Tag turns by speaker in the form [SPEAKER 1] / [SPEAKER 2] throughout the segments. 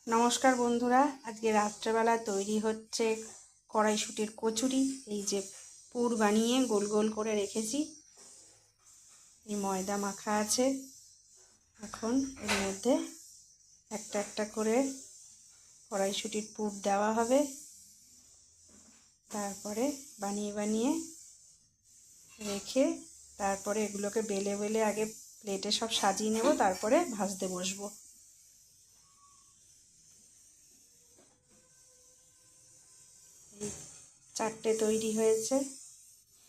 [SPEAKER 1] নমস্কার বন্ধুরা, আজকে রাত্রেবেলা তৈরি হচ্ছে কড়াইশুঁটির কচুরি। এই যে পুর বানিয়ে গোল গোল করে রেখেছি, এই ময়দা মাখা আছে। এখন এর মধ্যে একটা একটা করে কড়াইশুঁটির পুর দেওয়া হবে। তারপরে বানিয়ে বানিয়ে রেখে তারপরে এগুলোকে বেলে বেলে আগে প্লেটে সব সাজিয়ে নেব, তারপরে ভাজতে বসবো। এই চারটে তৈরি হয়েছে,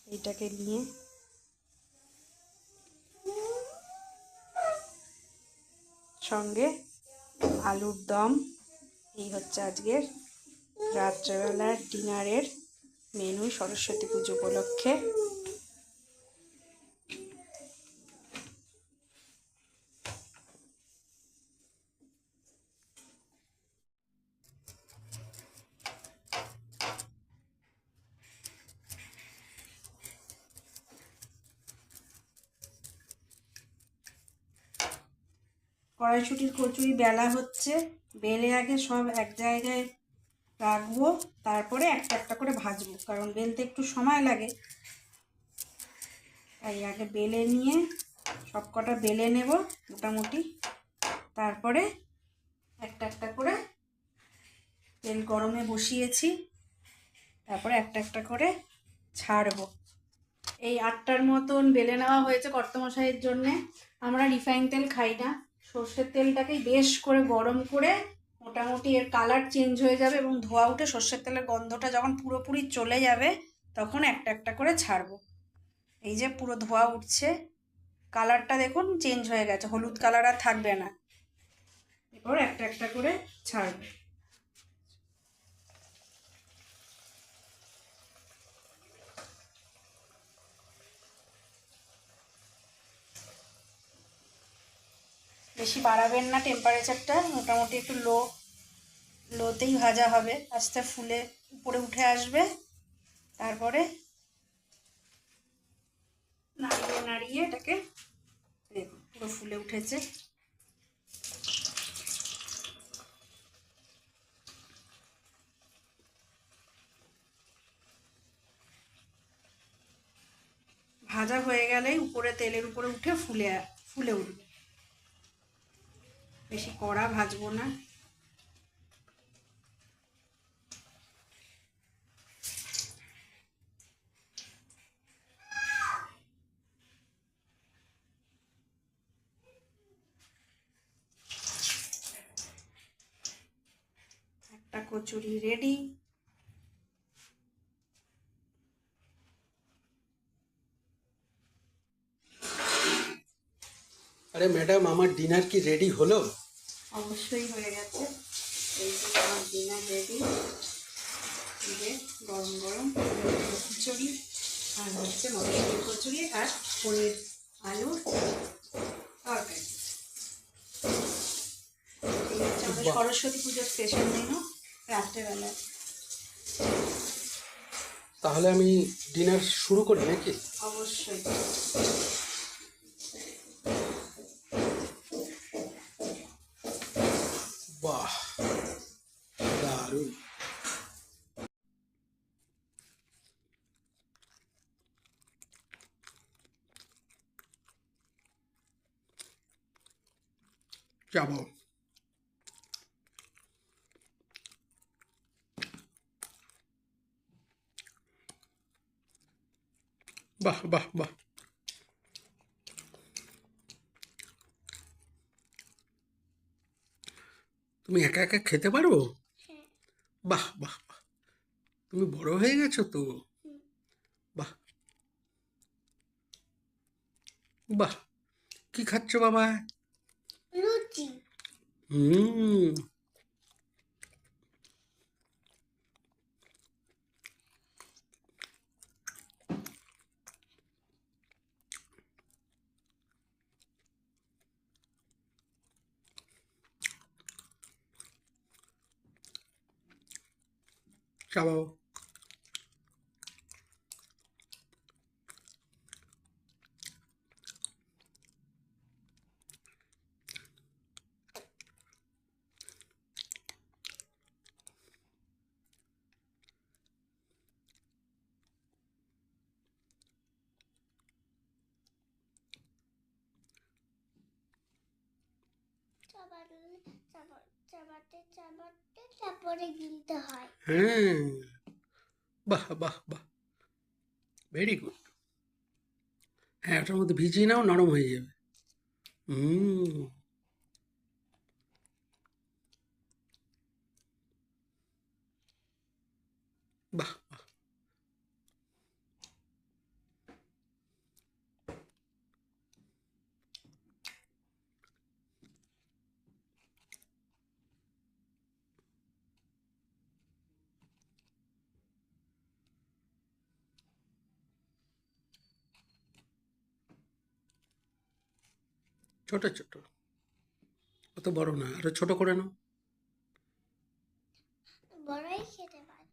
[SPEAKER 1] এইটাকে নিয়ে সঙ্গে আলুর দম। এই হচ্ছে আজকের রাত্রেবেলার ডিনারের মেনু সরস্বতী পুজো উপলক্ষে। কড়াইশুঁটির কচুরি বেলা হচ্ছে, বেলে আগে সব এক জায়গায় রাখবো, তারপরে একটা একটা করে ভাজবো, কারণ বেলতে একটু সময় লাগে। তাই আগে বেলে নিয়ে সব কটা বেলে নেব মোটামুটি, তারপরে একটা একটা করে তেল গরমে বসিয়েছি, তারপরে একটা একটা করে ছাড়বো। এই 8টার মতন বেলে নেওয়া হয়েছে কর্তামশাইয়ের জন্যে। আমরা রিফাইন তেল খাই না, সর্ষের তেলটাকেই বেশ করে গরম করে মোটামুটি এর কালার চেঞ্জ হয়ে যাবে এবং ধোয়া উঠে সর্ষের তেলের গন্ধটা যখন পুরোপুরি চলে যাবে তখন একটা একটা করে ছাড়বো। এই যে পুরো ধোয়া উঠছে, কালারটা দেখুন চেঞ্জ হয়ে গেছে, হলুদ কালার আর থাকবে না। এরপর একটা একটা করে ছাড়বো। বেশি বাড়াবেন না টেম্পারেচারটা, মোটামুটি একটু লোতেই ভাজা হবে, আস্তে ফুলে উপরে উঠে আসবে। তারপরে নাড়িয়ে নাড়িয়ে এটাকে দেখুন পুরো ফুলে উঠেছে। ভাজা হয়ে গেলেই উপরে তেলের উপরে উঠে ফুলে ফুলে উঠবে, বেশি কড়া ভাজবো না। একটা কচুরি রেডি।
[SPEAKER 2] আরে ম্যাডাম, আমার ডিনার কি রেডি হলো?
[SPEAKER 1] অবশ্যই হয়ে গেছে, এই যে আমার ডিনার রেডি। যে গরম গরম খিচুড়ি আর হচ্ছে মটরশুঁটির কচুরি আর পনির আলুর তরকারি। এই হচ্ছে আমাদের
[SPEAKER 2] বাহ,
[SPEAKER 1] সরস্বতী পুজোর স্পেশাল মেনু রাত্রেবেলায়।
[SPEAKER 2] তাহলে আমি ডিনার শুরু করি নাকি?
[SPEAKER 1] অবশ্যই।
[SPEAKER 2] বাহ, দারুণ। যাবো। বাহ বাহ বাহ, তুমি একা একা খেতে পারো? বাহ বাহ বাহ, তুমি বড় হয়ে গেছো তো। বাহ বাহ, কি খাচ্ছ বাবা?
[SPEAKER 3] লুচি।
[SPEAKER 2] হুম। চাবাও।
[SPEAKER 3] চাবাতে চাবাতে চাবাতে তারপরে গিলতে হয়।
[SPEAKER 2] হ্যাঁ, বাহ বাহ বাহ, ভেরি গুড। হ্যাঁ, ওটার মধ্যে ভিজিয়ে নাও, নরম হয়ে যাবে। হুম, বাহ বাহ। ছোট ছোট, অত বড় না, আরো ছোট করে নাও।
[SPEAKER 3] বড়াই খেতে পারে।